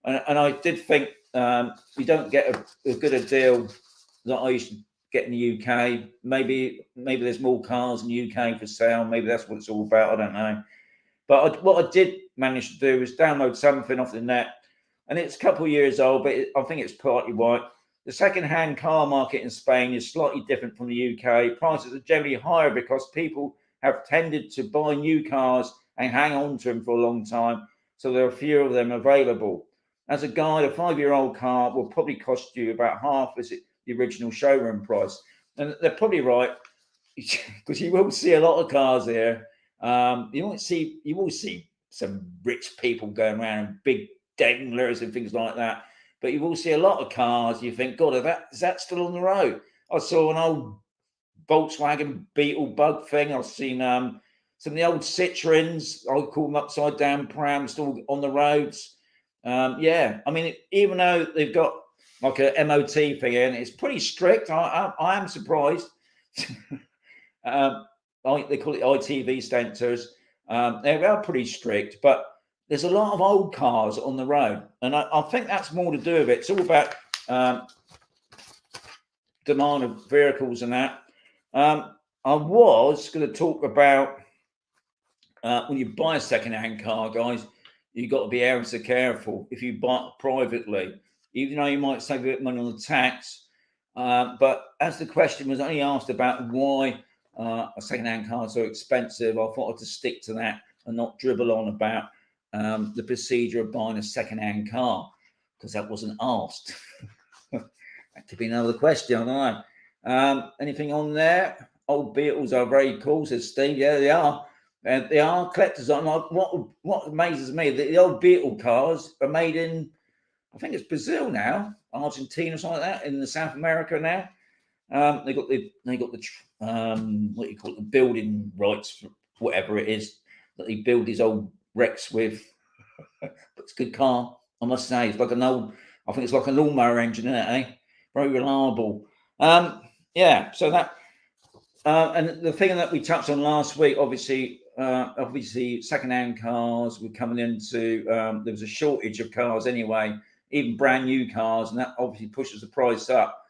And I did think you don't get as good a deal that I used to get in the UK. Maybe there's more cars in the UK for sale. Maybe that's what it's all about. I don't know. But what I did manage to do was download something off the net, and it's a couple of years old, but I think it's partly right. The second-hand car market in Spain is slightly different from the UK. Prices are generally higher because people have tended to buy new cars and hang on to them for a long time, so there are fewer of them available. As a guide, a 5-year-old car will probably cost you about half as the original showroom price. And they're probably right, because you will see a lot of cars here. You will see some rich people going around in big danglers and things like that. But you will see a lot of cars. You think, God, is that still on the road? I saw an old Volkswagen Beetle Bug thing. I've seen some of the old Citroens, I call them upside down prams, still on the roads. Yeah, I mean, even though they've got like a MOT thing in, it's pretty strict. I am surprised. They call it ITV centres. They are pretty strict, but there's a lot of old cars on the road, and I think that's more to do with it. It's all about demand of vehicles and that. I was going to talk about when you buy a second-hand car, guys, you've got to be ever so careful if you buy it privately, even though you might save a bit of money on the tax. But as the question was only asked about why a second-hand car is so expensive, I thought I'd just stick to that and not dribble on about the procedure of buying a second-hand car, because that wasn't asked. That could be another question, I don't know. Anything on there? Old Beetles are very cool, says Steve. Yeah, they are. They are collectors. What amazes me, the old Beetle cars are made in, I think it's Brazil now, Argentina, something like that, in the South America now. They got the what do you call it, the building rights, whatever it is that they build these old wrecks with. But it's a good car, I must say. It's like an old, I think it's like a lawnmower engine, isn't it? Eh? Very reliable. Yeah. So that, and the thing that we touched on last week, obviously, second-hand cars were coming into. There was a shortage of cars anyway, even brand new cars, and that obviously pushes the price up.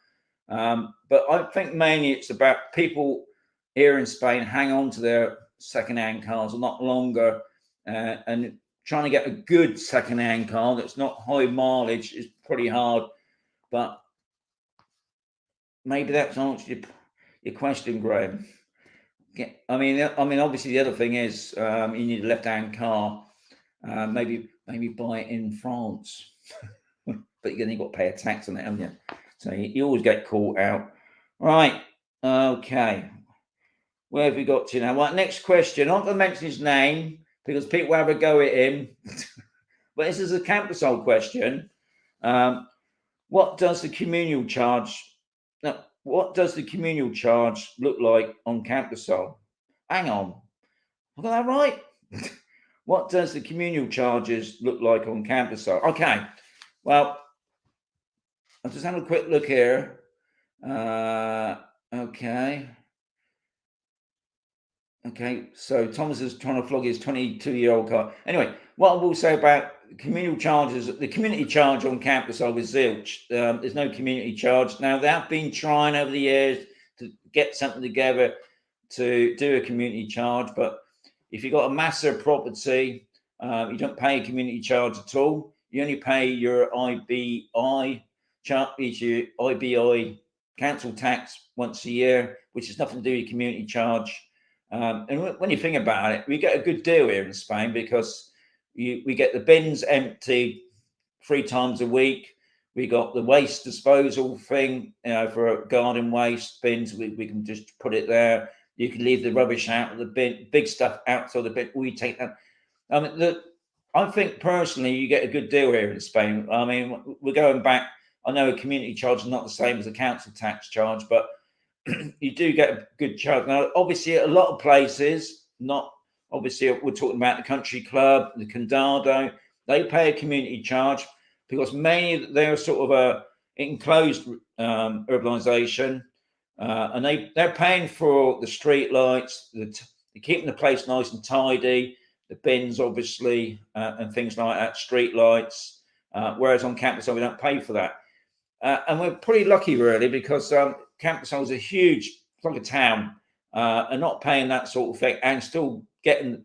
But I think mainly it's about people here in Spain hang on to their second-hand cars a lot longer, and trying to get a good second-hand car that's not high mileage is pretty hard. But maybe that's answered your question, Graham. I mean, obviously the other thing is you need a left-hand car. Maybe buy it in France, but you've got to pay a tax on it, haven't you? So you always get caught out. Right. Okay. Where have we got to now? Right. Next question. I'm not going to mention his name because people have a go at him. But this is a Camposol question. What does the communal charge? Now, what does the communal charge look like on Camposol? Hang on. I got that right? What does the communal charges look like on Camposol? Okay. Well, I'll just have a quick look here. Okay. Okay, so Thomas is trying to flog his 22-year-old car. Anyway, what I will say about communal charges, the community charge on Camposol is zilch. There's no community charge. Now, they have been trying over the years to get something together to do a community charge, but if you've got a massive property, you don't pay a community charge at all. You only pay your IBI charge, your IBI council tax once a year, which has nothing to do with community charge. And when you think about it, we get a good deal here in Spain because we get the bins emptied 3 times a week. We got the waste disposal thing, for garden waste bins. We can just put it there. You can leave the rubbish out of the bin, big stuff outside the bin. We take that. I think personally, you get a good deal here in Spain. I mean, we're going back. I know a community charge is not the same as a council tax charge, but you do get a good charge. Now, obviously, a lot of places, not obviously, we're talking about the country club, the Condado, they pay a community charge because mainly they're sort of a enclosed urbanisation, and they're paying for the street lights, they're keeping the place nice and tidy, the bins, obviously, and things like that, street lights. Whereas on Camposol, we don't pay for that. And we're pretty lucky, really, because Camposol is a huge, it's like a town, and not paying that sort of thing and still getting.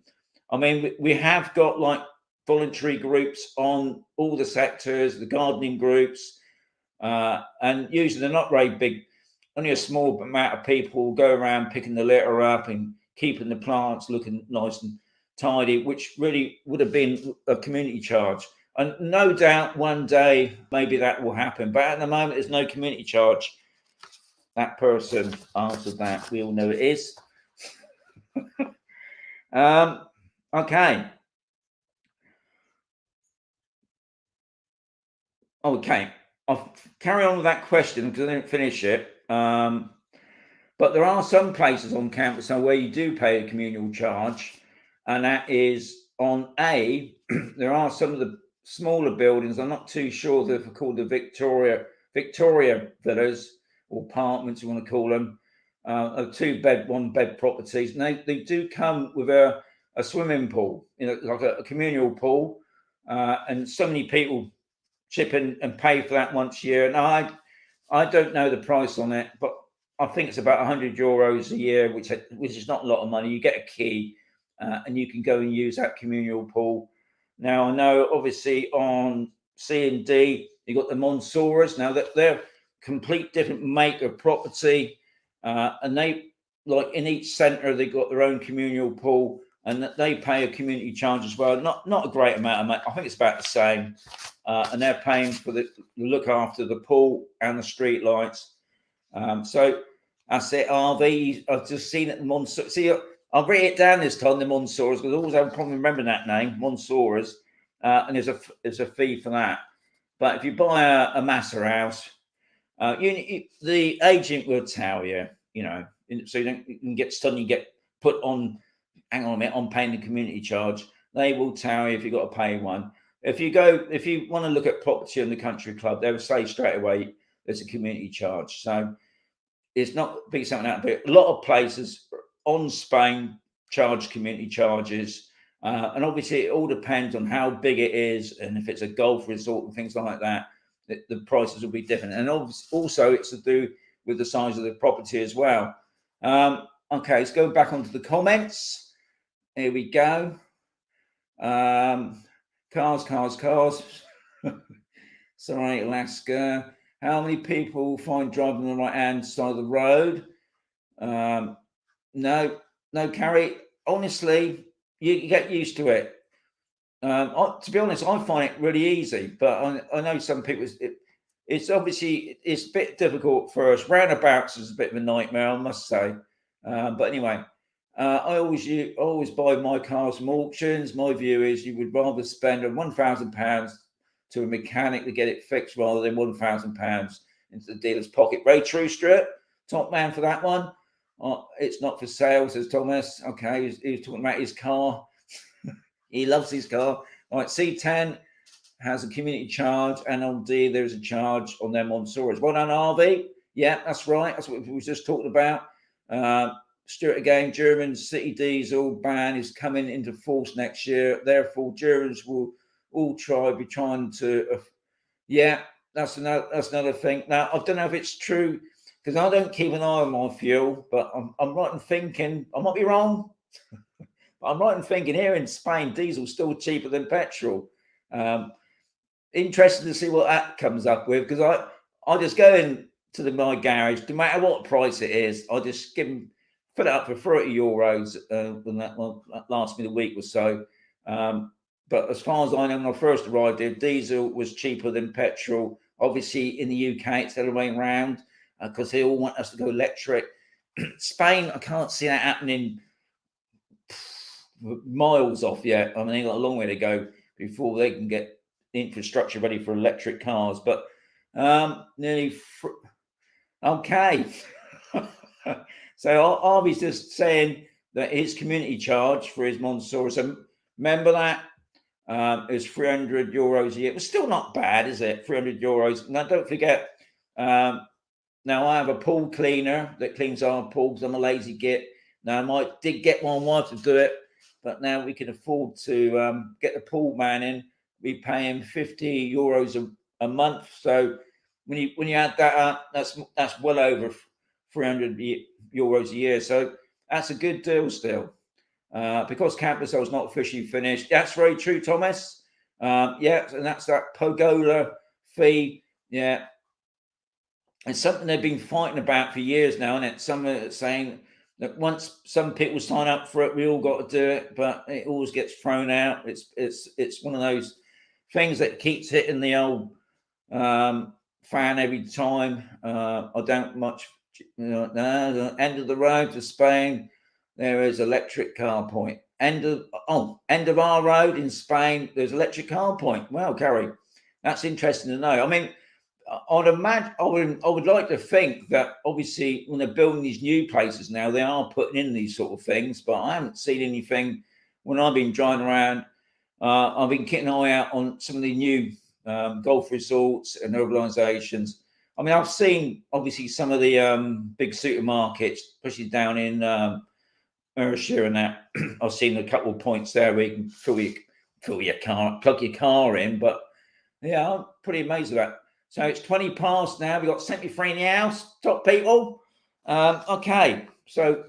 I mean, we have got like voluntary groups on all the sectors, the gardening groups, and usually they're not very big. Only a small amount of people go around picking the litter up and keeping the plants looking nice and tidy, which really would have been a community charge. And no doubt one day maybe that will happen. But at the moment, there's no community charge. That person answered that. We all know it is. Okay. Okay. I'll carry on with that question because I didn't finish it. But there are some places on campus where you do pay a communal charge, and that is on A. There are some of the smaller buildings. I'm not too sure they're called the Victoria villas or apartments, you want to call them. 2-bed, 1-bed properties, and they do come with a swimming pool, like a communal pool, and so many people chip in and pay for that once a year. And I don't know the price on it, but I think it's about €100 a year, which is not a lot of money. You get a key, and you can go and use that communal pool. Now I know, obviously, on C and D you got the Monsoras. Now that they're complete different make of property, and they, like in each centre, they got their own communal pool, and that they pay a community charge as well. Not a great amount of money. I think it's about the same, and they're paying for the look after the pool and the street lights. So that's it. RV, I've just seen it. Monsor. See, I'll write it down this time. The Monsoras, because I always have a problem remembering that name, Monsoras, and there's a fee for that. But if you buy a Massa house, the agent will tell you, so you can get suddenly get put on. Hang on a minute, I'm paying the community charge. They will tell you if you've got to pay one. If you want to look at property in the country club, they will say straight away there's a community charge. So it's not big something out, but a lot of places on Spain charge community charges, and obviously it all depends on how big it is, and if it's a golf resort and things like that, the prices will be different. And also it's to do with the size of the property as well. Okay, let's go back onto the comments. Here we go. Cars. Sorry, Alaska. How many people find driving on the right-hand side of the road? No, Carrie. Honestly, you get used to it. To be honest, I find it really easy, but I know some people. It's obviously a bit difficult for us. Roundabouts is a bit of a nightmare, I must say. But anyway, I always buy my cars from auctions. My view is you would rather spend £1,000 to a mechanic to get it fixed rather than £1,000 into the dealer's pocket. Ray Truestrip, top man for that one. It's not for sale, says Thomas. Okay, he's talking about his car. He loves his car. All right, C10 has a community charge, and on D there's a charge on their Monsoras. Well done, RV. Yeah, that's right. That's what we were just talking about. Stuart again, German city diesel ban is coming into force next year. Therefore, Germans will all be trying to. Yeah, that's another thing. Now, I don't know if it's true because I don't keep an eye on my fuel, but I'm right in thinking, I might be wrong, but I'm right in thinking here in Spain, diesel's still cheaper than petrol. Interested to see what that comes up with, because I just go into my garage, no matter what price it is, I just put it up for €30 when that lasts me the week or so. But as far as I know, when I first arrived here, diesel was cheaper than petrol. Obviously, in the UK, it's the other way around because they all want us to go electric. Spain, I can't see that happening miles off yet. I mean, they've got a long way to go before they can get the infrastructure ready for electric cars. But okay. So Arby's just saying that his community charge for his Monsora, so remember that is €300 a year. It was still not bad, is it? €300. Now don't forget, now I have a pool cleaner that cleans our pool because I'm a lazy git. Now I did get my wife to do it, but now we can afford to get the pool man in. We pay him €50 a month. So when you add that up, that's well over €300 a year. So that's a good deal still. Because Camposol is not officially finished. That's very true, Thomas. Yeah, and that's that Pogola fee. Yeah. It's something they've been fighting about for years now, and it's some saying that once some people sign up for it, we all got to do it, but it always gets thrown out. It's one of those things that keeps hitting the old fan every time. I don't much. The end of the road to Spain, there is electric car point. End of our road in Spain, there's electric car point. Wow, Carrie, that's interesting to know. I mean, I'd imagine, I would like to think that obviously when they're building these new places now, they are putting in these sort of things, but I haven't seen anything when I've been driving around. I've been keeping an eye out on some of the new golf resorts and urbanizations. I mean, I've seen obviously some of the big supermarkets, especially down in Murcia and that. I've seen a couple of points there where you can fill your car, plug your car in. But yeah, I'm pretty amazed at that. So it's 20 past now. We've got 73 in the house, top people. Okay, so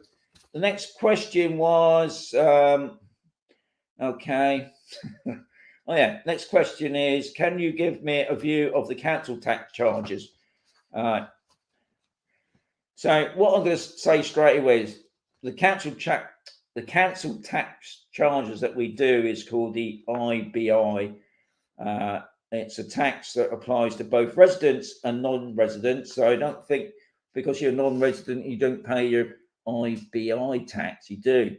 the next question was okay. Oh yeah, next question is, can you give me a view of the council tax charges? So what I'm going to say straight away is the council tax charges that we do is called the IBI. It's a tax that applies to both residents and non-residents. So I don't think because you're a non-resident, you don't pay your IBI tax. You do.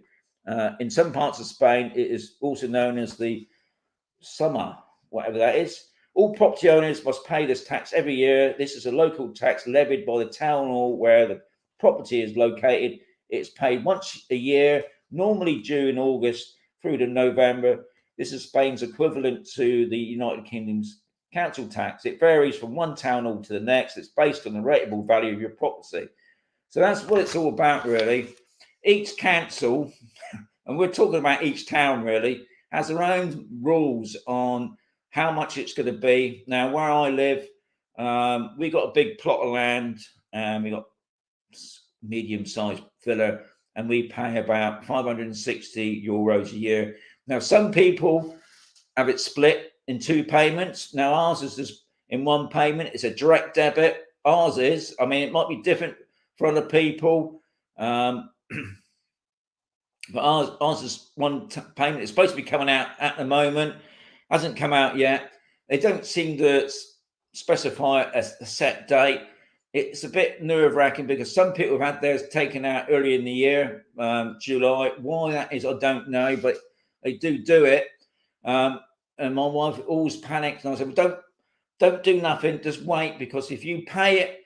In some parts of Spain, it is also known as the summer, whatever that is. All property owners must pay this tax every year. This is a local tax levied by the town hall where the property is located. It's paid once a year, normally due in August through to November. This is Spain's equivalent to the United Kingdom's council tax. It varies from one town hall to the next. It's based on the rateable value of your property. So that's what it's all about, really. Each council, and we're talking about each town really, has their own rules on how much it's going to be. Now, where I live, we got a big plot of land, and we got medium-sized villa, and we pay about 560 euros a year. Now, some people have it split in 2 payments. Now, ours is just in 1 payment. It's a direct debit. Ours is, I mean, it might be different for other people, but ours is 1 payment. It's supposed to be coming out at the moment. Hasn't come out yet. They don't seem to specify a set date. It's a bit nerve-wracking because some people have had theirs taken out early in the year, July. Why that is, I don't know, but they do it. And my wife always panics, and I said, well, don't do nothing. Just wait, because if you pay it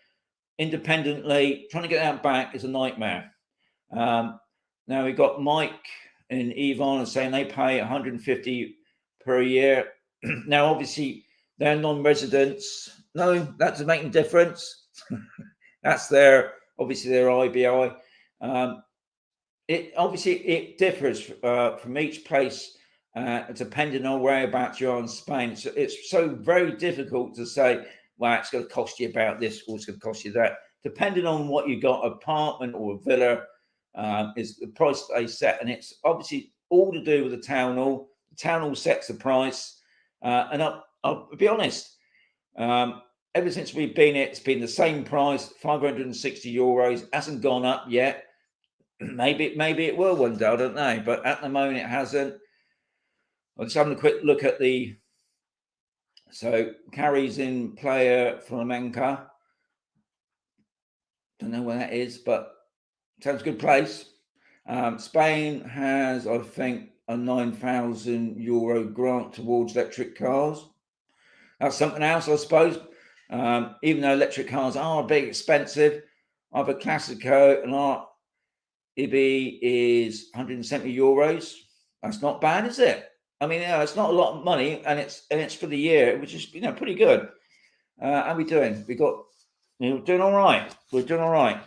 independently, trying to get that back is a nightmare. Now we've got Mike and Yvonne saying they pay 150 per year. Now, obviously, they're non-residents. No, that doesn't make a difference. That's obviously their IBI. It differs from each place, depending on whereabouts you are in Spain. It's so very difficult to say, well, it's going to cost you about this, or it's going to cost you that. Depending on what you got, apartment or a villa, is the price they set, and it's obviously all to do with the town hall. The town hall sets the price, and I'll be honest. Ever since we've been here, it's been the same price, 560 euros. Hasn't gone up yet. Maybe it will one day. I don't know, but at the moment it hasn't. I'm just having a quick look at so carries in player Flamenca. Don't know where that is, but sounds a good place. Spain has, I think, a 9,000 euro grant towards electric cars. That's something else, I suppose. Even though electric cars are a bit expensive, I have a Classico and our IBI is 170 euros. That's not bad, is it? I mean, it's not a lot of money, and it's for the year, which is pretty good. How are we doing? We're doing all right. We're doing all right.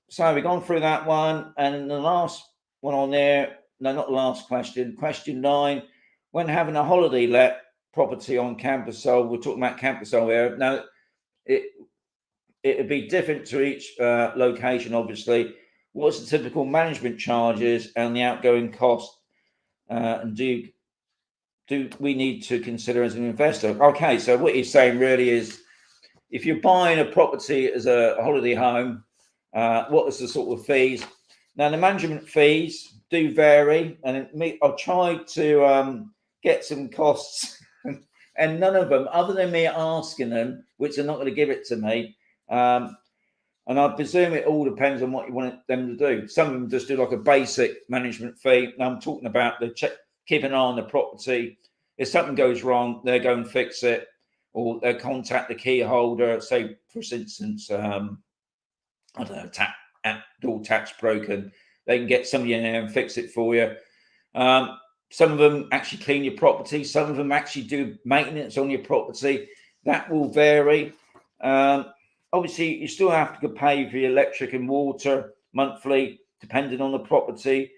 So we've gone through that one, and the last one on there. No, not the last question. Question 9: when having a holiday let property on Camposol, we're talking about Camposol here. Now, it would be different to each location, obviously. What's the typical management charges and the outgoing cost? And do we need to consider as an investor? Okay, so what he's saying really is, if you're buying a property as a holiday home, what is the sort of fees? Now, the management fees do vary, and I've tried to get some costs, and none of them, other than me asking them, which they're not going to give it to me. And I presume it all depends on what you want them to do. Some of them just do like a basic management fee. Now I'm talking about keep an eye on the property. If something goes wrong, they go and fix it. or they'll contact the key holder. Say, for instance, I don't know, door tap's broken. They can get somebody in there and fix it for you. Some of them actually clean your property. Some of them actually do maintenance on your property. That will vary. Obviously, you still have to pay for your electric and water monthly, depending on the property.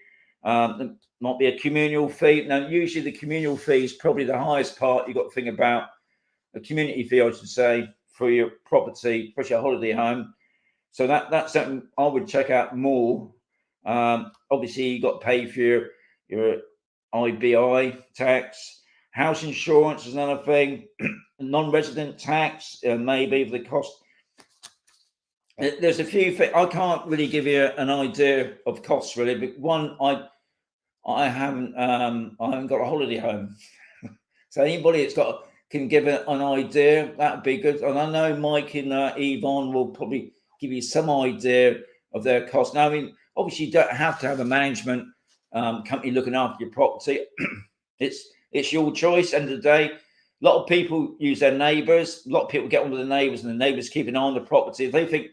There might be a communal fee. Now, usually the communal fee is probably the highest part you've got to think about. A community fee, I should say, for your property, especially a holiday home. So that's something I would check out more. Obviously, you've got to pay for your IBI tax. House insurance is another thing. Non-resident tax, maybe the cost. There's a few things. I can't really give you an idea of costs really, but one, I haven't got a holiday home. So anybody that's can give it an idea, that'd be good. And I know Mike and Yvonne will probably give you some idea of their costs. Now, I mean, obviously you don't have to have a management company looking after your property. It's your choice. End of the day, a lot of people use their neighbours. A lot of people get on with the neighbours, and the neighbours keep an eye on the property. If they think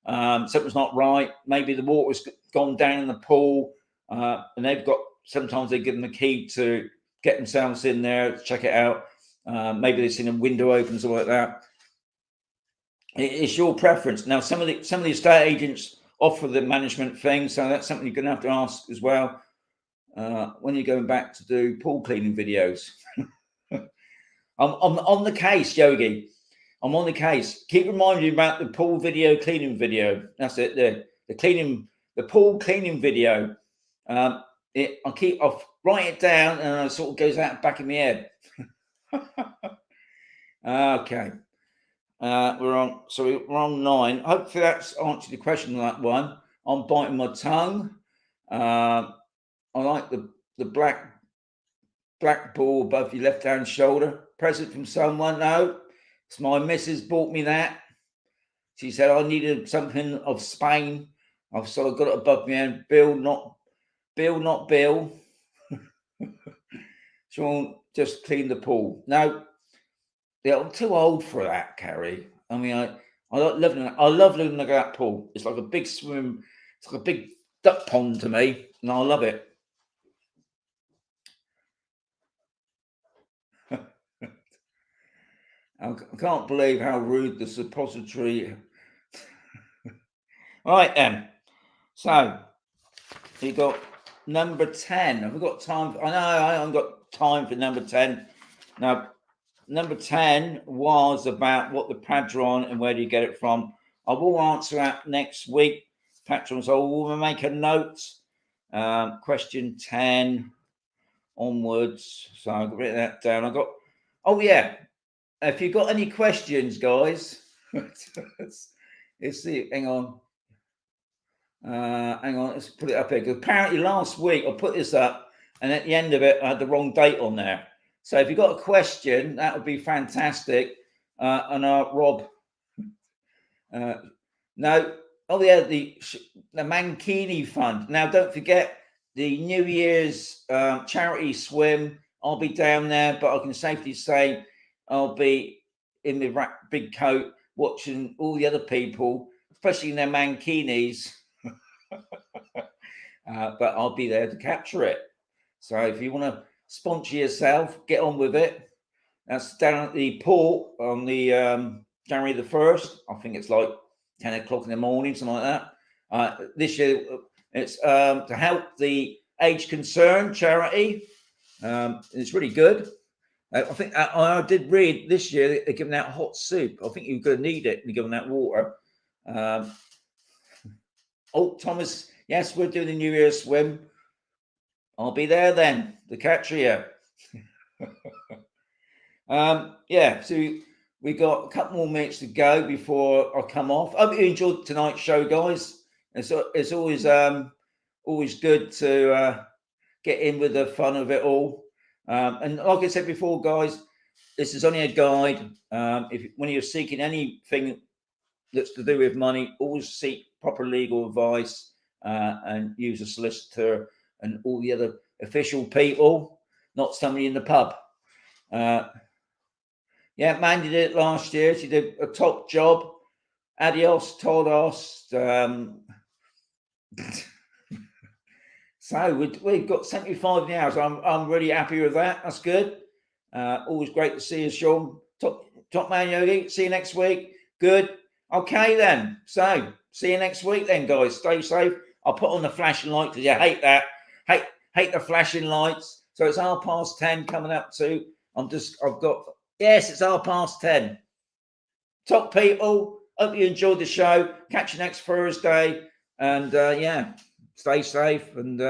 something's not right, maybe the water's gone down in the pool, and sometimes they give them a key to get themselves in there to check it out. Maybe they've seen a window open, something like that. It's your preference. Now, some of the estate agents offer the management thing, so that's something you're going to have to ask as well when you're going back to do pool cleaning videos. I'm on the case, Yogi. I'm on the case. Keep reminding you about the pool cleaning video. That's it. The pool cleaning video. I'll write it down, and it sort of goes out back in my head. Okay. We're on 9. Hopefully that's answered the question on that one. I'm biting my tongue. I like the black ball above your left hand shoulder. Present from someone. No, it's my missus bought me that. She said I needed something of Spain. I've sort of got it above me hand. Bill, not Bill. She won't just clean the pool. No, I'm too old for that, Carrie. I mean, I love looking at that pool. It's like a big swim. It's like a big duck pond to me, and I love it. I can't believe how rude the suppository. Right then. So you got number 10. Have we got time? I know I haven't got time for number 10. Now, number 10 was about what the Padron and where do you get it from. I will answer that next week, Patron. So we'll make a note. Question 10 onwards. So I've written that down. If you've got any questions, guys, let's see. Hang on. Let's put it up here. Because apparently last week I put this up, and at the end of it, I had the wrong date on there. So if you've got a question, that would be fantastic. Rob. The Mankini Fund. Now, don't forget the New Year's charity swim. I'll be down there, but I can safely say I'll be in the big coat watching all the other people, especially in their mankinis. But I'll be there to capture it. So if you want to sponsor yourself, get on with it. That's down at the port on the January the 1st. I think it's like 10 o'clock in the morning, something like that. This year, it's to help the Age Concerned charity. It's really good. I think I did read this year they're giving out hot soup. I think you're going to need it. They're giving out water. Thomas, yes, we're doing the New Year's swim. I'll be there then to catch you. So we got a couple more minutes to go before I come off. I hope you enjoyed tonight's show, guys. It's always good to get in with the fun of it all. And like I said before, guys, this is only a guide. When you're seeking anything that's to do with money, always seek proper legal advice and use a solicitor and all the other official people, not somebody in the pub. Yeah, Mandy did it last year. She did a top job. Adios, todos. So we've got 75 now. So I'm really happy with that. That's good. Always great to see you, Sean. Top man Yogi. See you next week. Good. Okay then. So see you next week then, guys. Stay safe. I'll put on the flashing light because you hate that. Hate the flashing lights. So it's 10:30 coming up to. Yes, it's 10:30. Top people. Hope you enjoyed the show. Catch you next Thursday. And yeah, stay safe and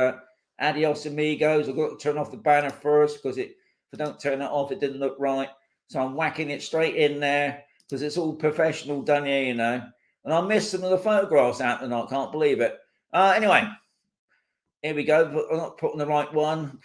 adios amigos. I've got to turn off the banner first because if I don't turn it off, it didn't look right. So I'm whacking it straight in there because it's all professional done here, you know. And I missed some of the photographs out tonight. Can't believe it. Anyway, here we go. I'm not putting the right one.